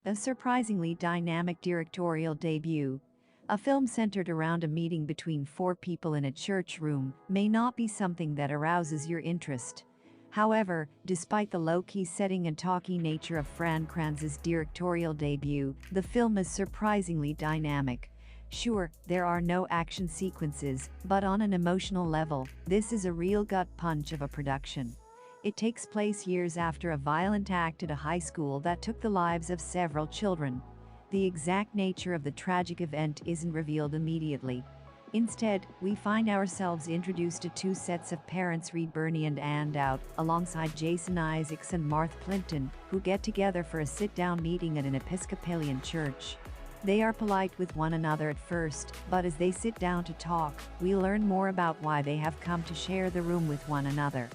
A surprisingly dynamic directorial debut. A film centered around a meeting between four people in a church room may not be something that arouses your interest. However, despite the low-key setting and talky nature of Fran Kranz's directorial debut, the film is surprisingly dynamic. Sure, there are no action sequences, but on an emotional level, this is a real gut punch of a production. It takes place years after a violent act at a high school that took the lives of several children. The exact nature of the tragic event isn't revealed immediately. Instead, we find ourselves introduced to two sets of parents, Birney and Ann Dowd, alongside Jason Isaacs and Martha Plimpton, who get together for a sit-down meeting at an Episcopalian church. They are polite with one another at first, but as they sit down to talk, we learn more about why they have come to share the room with one another.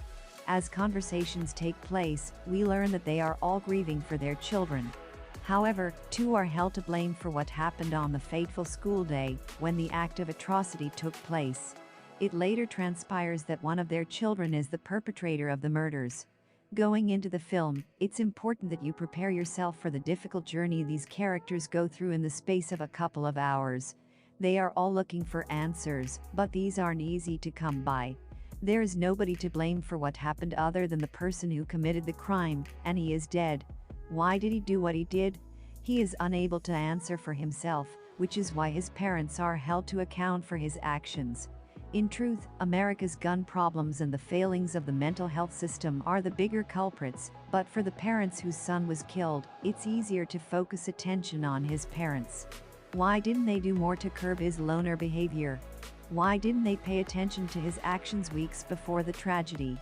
As conversations take place, we learn that they are all grieving for their children. However, two are held to blame for what happened on the fateful school day when the act of atrocity took place. It later transpires that one of their children is the perpetrator of the murders. Going into the film, it's important that you prepare yourself for the difficult journey these characters go through in the space of a couple of hours. They are all looking for answers, but these aren't easy to come by. There is nobody to blame for what happened other than the person who committed the crime, and he is dead. Why did he do what he did? He is unable to answer for himself, which is why his parents are held to account for his actions. In truth, America's gun problems and the failings of the mental health system are the bigger culprits, but for the parents whose son was killed, it's easier to focus attention on his parents. Why didn't they do more to curb his loner behavior? Why didn't they pay attention to his actions weeks before the tragedy?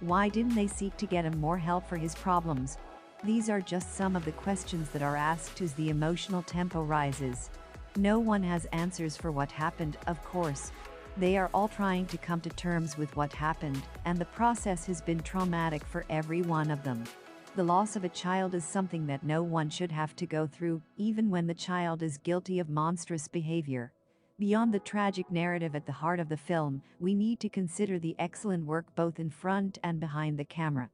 Why didn't they seek to get him more help for his problems? These are just some of the questions that are asked as the emotional tempo rises. No one has answers for what happened, of course. They are all trying to come to terms with what happened, and the process has been traumatic for every one of them. The loss of a child is something that no one should have to go through, even when the child is guilty of monstrous behavior. Beyond the tragic narrative at the heart of the film, we need to consider the excellent work both in front and behind the camera.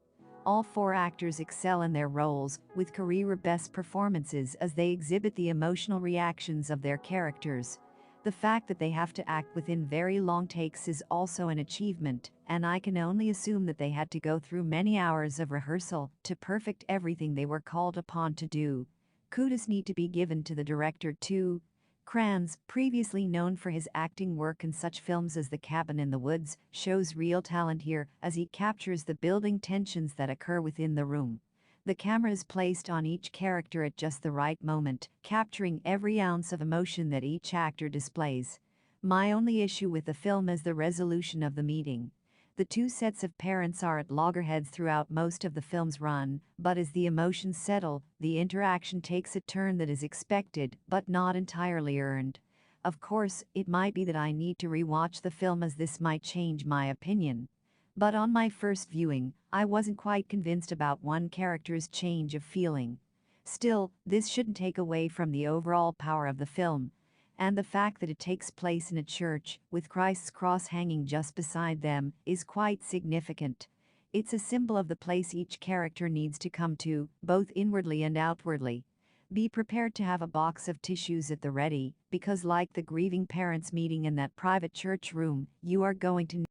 All four actors excel in their roles, with career-best performances as they exhibit the emotional reactions of their characters. The fact that they have to act within very long takes is also an achievement, and I can only assume that they had to go through many hours of rehearsal to perfect everything they were called upon to do. Kudos need to be given to the director too. Kranz, previously known for his acting work in such films as The Cabin in the Woods, shows real talent here as he captures the building tensions that occur within the room. The camera is placed on each character at just the right moment, capturing every ounce of emotion that each actor displays. My only issue with the film is the resolution of the meeting. The two sets of parents are at loggerheads throughout most of the film's run, but as the emotions settle, the interaction takes a turn that is expected, but not entirely earned. Of course, it might be that I need to rewatch the film as this might change my opinion. But on my first viewing, I wasn't quite convinced about one character's change of feeling. Still, this shouldn't take away from the overall power of the film. And the fact that it takes place in a church, with Christ's cross hanging just beside them, is quite significant. It's a symbol of the place each character needs to come to, both inwardly and outwardly. Be prepared to have a box of tissues at the ready, because like the grieving parents meeting in that private church room, you are going to